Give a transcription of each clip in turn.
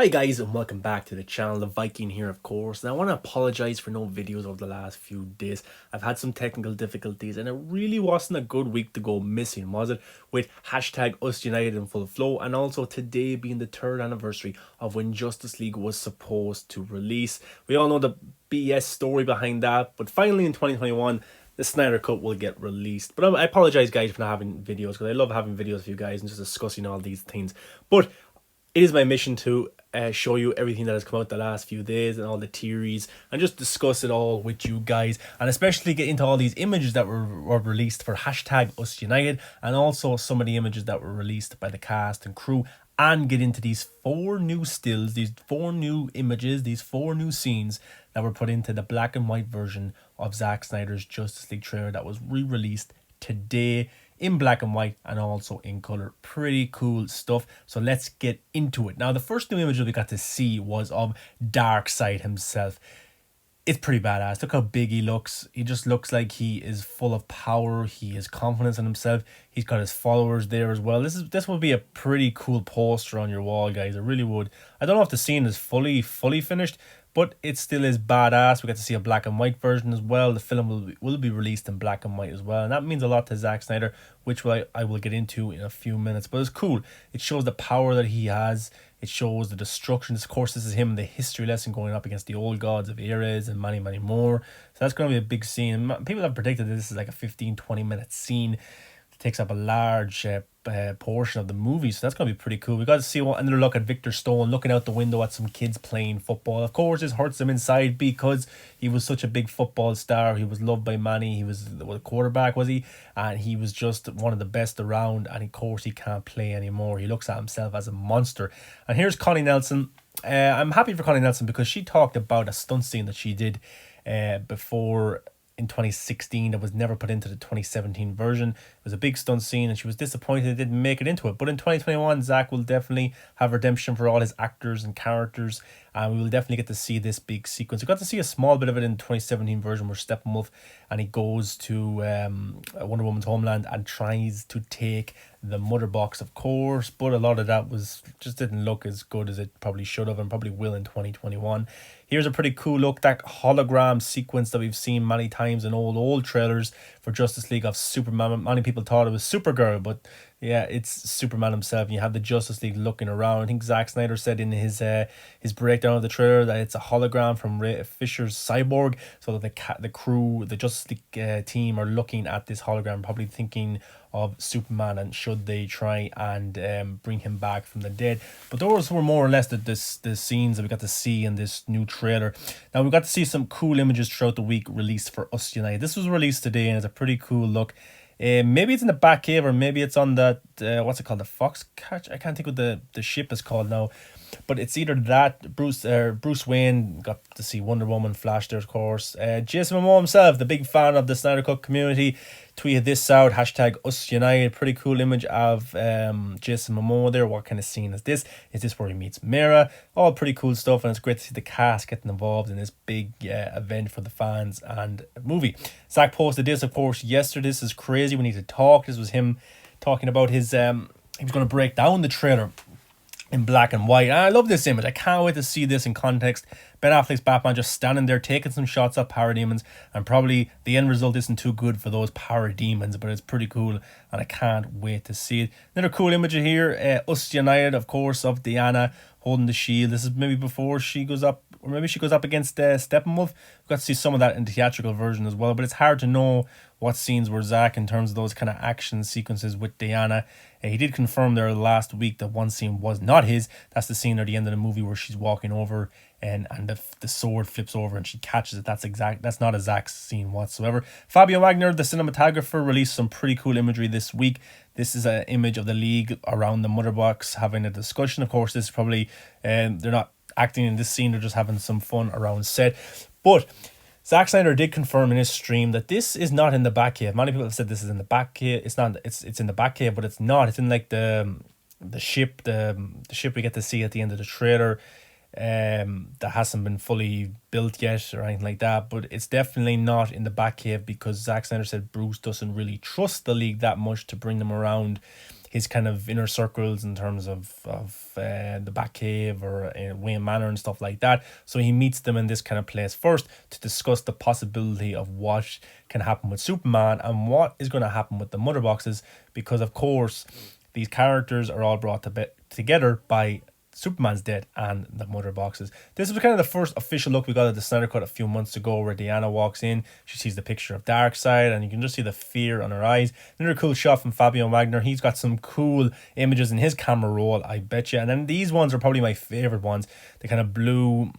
Hi guys and welcome back to the channel. The Viking here of course, and I want to apologize for no videos over the last few days. I've had some technical difficulties and it really wasn't a good week to go missing, was it? With hashtag Us United in full flow, and also today being the third anniversary of when Justice League was supposed to release. We all know the BS story behind that, but finally in 2021 the Snyder Cut will get released. But I apologize guys for not having videos, because I love having videos with you guys and just discussing all these things. But it is my mission to show you everything that has come out the last few days and all the theories, and just discuss it all with you guys, and especially get into all these images that were released for hashtag Us United, and also some of the images that were released by the cast and crew, and get into these four new stills, these four new images, these four new scenes that were put into the black and white version of Zack Snyder's Justice League trailer that was re-released today in black and white and also in color. Pretty cool stuff. So let's get into it. Now, the first new image that we got to see was of Darkseid himself. It's pretty badass. Look how big he looks. He just looks like he is full of power. He has confidence in himself. He's got his followers there as well. This would be a pretty cool poster on your wall, guys. It really would. I don't know if the scene is fully finished, but it still is badass. We get to see a black and white version as well. The film will be released in black and white as well, and that means a lot to Zack Snyder, which I will get into in a few minutes. But it's cool. It shows the power that he has. It shows the destruction. Of course, this is him, the history lesson, going up against the old gods of Ares and many, many more. So that's going to be a big scene. People have predicted that this is like a 15-20 minute scene. It takes up a large portion of the movie, so that's going to be pretty cool. We got to see another look at Victor Stone looking out the window at some kids playing football. Of course, this hurts him inside because he was such a big football star. He was loved by many. He was the quarterback, was he? And he was just one of the best around, and of course he can't play anymore. He looks at himself as a monster. And here's Connie Nelson. I'm happy for Connie Nelson because she talked about a stunt scene that she did before in 2016 that was never put into the 2017 version. It was a big stunt scene and she was disappointed it didn't make it into it. But in 2021, Zack will definitely have redemption for all his actors and characters, and we will definitely get to see this big sequence. We got to see a small bit of it in the 2017 version where Steppenwolf and he goes to Wonder Woman's homeland and tries to take the mother box, of course, but a lot of that was just didn't look as good as it probably should have and probably will in 2021. Here's a pretty cool look, that hologram sequence that we've seen many times in old trailers for Justice League of Superman. Many people thought it was Supergirl, but yeah, it's Superman himself. And you have the Justice League looking around. I think Zack Snyder said in his breakdown of the trailer that it's a hologram from Ray Fisher's Cyborg, so that the crew, the Justice League team, are looking at this hologram, probably thinking of Superman and should they try and bring him back from the dead. But those were more or less the scenes that we got to see in this new trailer. Now we got to see some cool images throughout the week released for Us United. This was released today and it's a pretty cool look. Maybe it's in the back cave, or maybe it's on that what's it called, the Foxcatch? I can't think what the ship is called now, but it's either that Bruce Wayne got to see Wonder Woman, Flash there, of course. Jason Momoa himself, the big fan of the Snyder Cut community, tweeted this out, hashtag Us United. Pretty cool image of Jason Momoa there. What kind of scene is this? Is this where he meets Mera? All pretty cool stuff, and it's great to see the cast getting involved in this big event for the fans and movie. Zack posted this, of course, yesterday. This is crazy. We need to talk. This was him talking about his he was going to break down the trailer in black and white. And I love this image. I can't wait to see this in context. Ben Affleck's Batman just standing there taking some shots at parademons, and probably the end result isn't too good for those parademons, but it's pretty cool and I can't wait to see it. Another cool image here, Us United, of course, of Diana holding the shield. This is maybe before she goes up, or maybe she goes up against Steppenwolf. We got to see some of that in the theatrical version as well, but it's hard to know what scenes were Zack in terms of those kind of action sequences with Diana. He did confirm there last week that one scene was not his. That's the scene at the end of the movie where she's walking over and the sword flips over and she catches it. That's not a Zack scene whatsoever. Fabio Wagner, the cinematographer, released some pretty cool imagery this week. This is an image of the League around the mother box having a discussion. Of course, this is probably they're not acting in this scene, they're just having some fun around set. But Zack Snyder did confirm in his stream that this is not in the Batcave. Many people have said this is in the Batcave. It's not. It's in the Batcave, but it's not. It's in like the ship, the ship we get to see at the end of the trailer. That hasn't been fully built yet or anything like that, but it's definitely not in the Batcave because Zack Snyder said Bruce doesn't really trust the League that much to bring them around his kind of inner circles in terms of the Batcave or Wayne Manor and stuff like that. So he meets them in this kind of place first to discuss the possibility of what can happen with Superman and what is going to happen with the mother boxes, because of course these characters are all brought together by Superman's dead and the mother boxes. This was kind of the first official look we got at the Snyder Cut a few months ago, where Diana walks in, she sees the picture of Darkseid, and you can just see the fear on her eyes. Another cool shot from Fabian Wagner. He's got some cool images in his camera roll, I bet you. And then these ones are probably my favorite ones. The kind of blue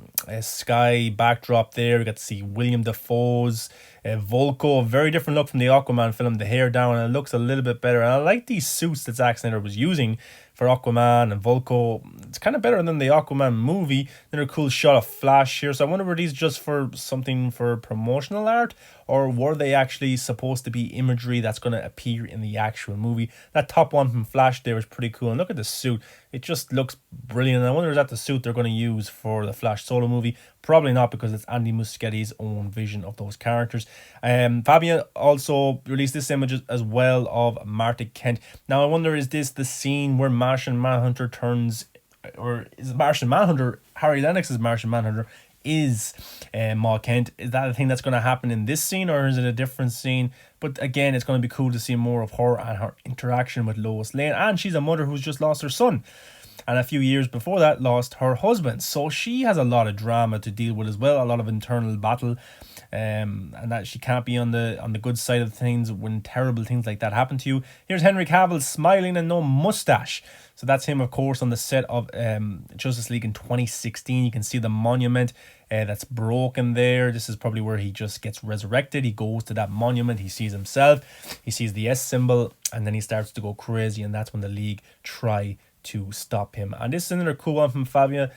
sky backdrop there. We got to see William Dafoe's Volko, a very different look from the Aquaman film. The hair down, and it looks a little bit better. And I like these suits that Zack Snyder was using for Aquaman and Volko. It's kind of better than the Aquaman movie. Then a cool shot of Flash here. So I wonder, were these just for something for promotional art, or were they actually supposed to be imagery that's going to appear in the actual movie? That top one from Flash there was pretty cool. And look at the suit. It just looks brilliant. I wonder, is that the suit they're going to use for the Flash solo movie? Probably not, because it's Andy Muschietti's own vision of those characters. Fabian also released this image as well of Martha Kent. Now I wonder, is this the scene where Martian Manhunter turns, or is Martian Manhunter, Harry Lennox's Martian Manhunter, is Ma Kent? Is that a thing that's going to happen in this scene, or is it a different scene? But again, it's going to be cool to see more of her and her interaction with Lois Lane. And she's a mother who's just lost her son, and a few years before that lost her husband. So she has a lot of drama to deal with as well, a lot of internal battle, and that she can't be on the good side of things when terrible things like that happen to you. Here's Henry Cavill smiling and no mustache. So that's him, of course, on the set of Justice League in 2016. You can see the monument that's broken there. This is probably where he just gets resurrected. He goes to that monument. He sees himself. He sees the S symbol. And then he starts to go crazy. And that's when the League try to stop him. And this is another cool one from Fabian.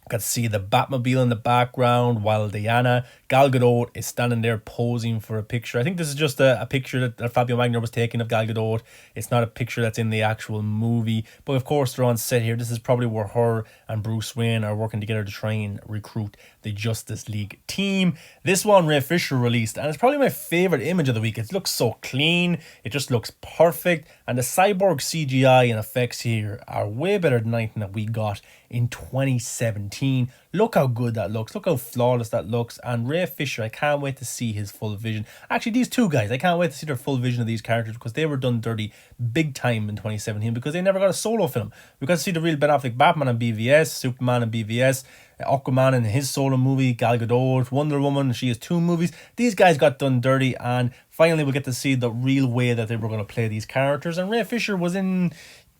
Got to see the Batmobile in the background while Diana, Gal Gadot, is standing there posing for a picture. I think this is just a picture that Fabian Wagner was taking of Gal Gadot. It's not a picture that's in the actual movie. But of course, they're on set here. This is probably where her and Bruce Wayne are working together to try and recruit the Justice League team. This one Ray Fisher released, and it's probably my favorite image of the week. It looks so clean. It just looks perfect. And the cyborg CGI and effects here are way better than anything that we got in 2017. Look how good that looks. Look how flawless that looks. And Ray Fisher, I can't wait to see his full vision. Actually, these two guys, I can't wait to see their full vision of these characters, because they were done dirty big time in 2017 because they never got a solo film. We got to see the real Ben Affleck Batman and BVS, Superman and BVS, Aquaman in his solo movie, Gal Gadot, Wonder Woman, she has 2 movies. These guys got done dirty, and finally we get to see the real way that they were going to play these characters. And Ray Fisher was in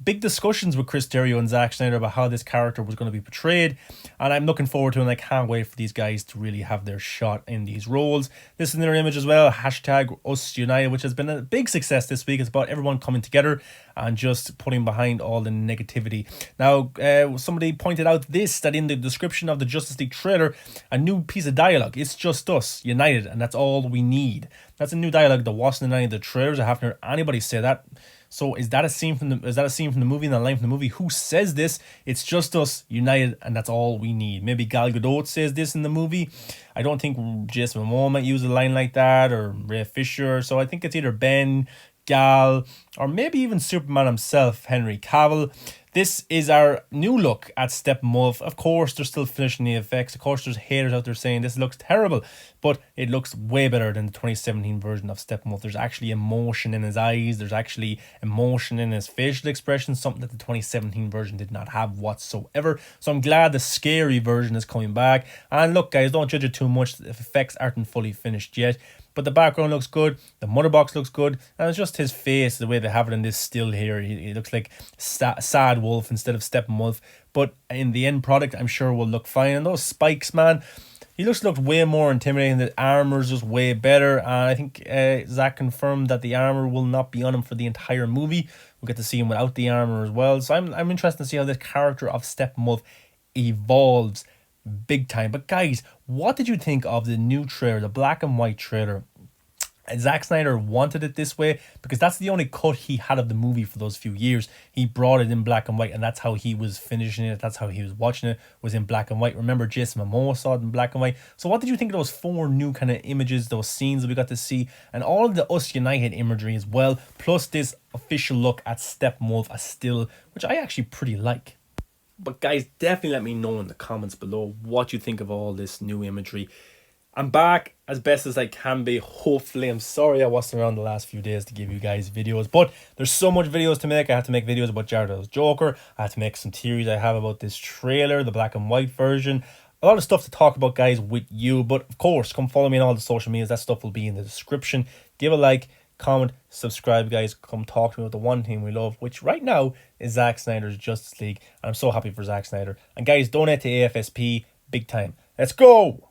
big discussions with Chris Terrio and Zack Snyder about how this character was going to be portrayed, and I'm looking forward to it, and I can't wait for these guys to really have their shot in these roles. This is another image as well, hashtag Us United, which has been a big success this week. It's about everyone coming together and just putting behind all the negativity. Now, somebody pointed out that in the description of the Justice League trailer, a new piece of dialogue, it's just us united, and that's all we need. That's a new dialogue that wasn't in any of the trailers. I haven't heard anybody say that. So is that a scene from the movie, and a line from the movie? Who says this? It's just us united, and that's all we need. Maybe Gal Gadot says this in the movie. I don't think Jason Momoa might use a line like that, or Ray Fisher. So I think it's either Ben, Gal, or maybe even Superman himself, Henry Cavill. This is our new look at Steppenwolf. Of course, they're still finishing the effects. Of course, there's haters out there saying this looks terrible, but it looks way better than the 2017 version of Steppenwolf. There's actually emotion in his eyes. There's actually emotion in his facial expression, something that the 2017 version did not have whatsoever. So I'm glad the scary version is coming back. And look, guys, don't judge it too much. The effects aren't fully finished yet. But the background looks good, the mother box looks good, and it's just his face, the way they have it in this still here. He looks like sad wolf instead of Steppenwolf. But in the end product, I'm sure will look fine. And those spikes, man, he looked way more intimidating. The armor's just way better. And I think Zach confirmed that the armor will not be on him for the entire movie. We'll get to see him without the armor as well. So I'm interested to see how this character of Steppenwolf evolves big time. But guys, what did you think of the new trailer, the black and white trailer Zack Snyder wanted it this way because that's the only cut he had of the movie for those few years. He brought it in black and white, and that's how he was finishing it. That's how he was watching it, was in black and white. Remember, Jason Momoa saw it in black and white. So what did you think of those 4 new kind of images, those scenes that we got to see, and all of the Us United imagery as well, plus this official look at Steppenwolf, a still, which I actually pretty like. But guys, definitely let me know in the comments below what you think of all this new imagery. I'm back as best as I can be, hopefully. I'm sorry I wasn't around the last few days to give you guys videos, but there's so much videos to make. I have to make videos about Jared Leto's Joker. I have to make some theories I have about this trailer, the black and white version. A lot of stuff to talk about, guys, with you. But of course, come follow me on all the social medias. That stuff will be in the description. Give a like, comment, subscribe, guys. Come talk to me about the one thing we love, which right now is Zack Snyder's Justice League. And I'm so happy for Zack Snyder. And guys, donate to AFSP big time. Let's go!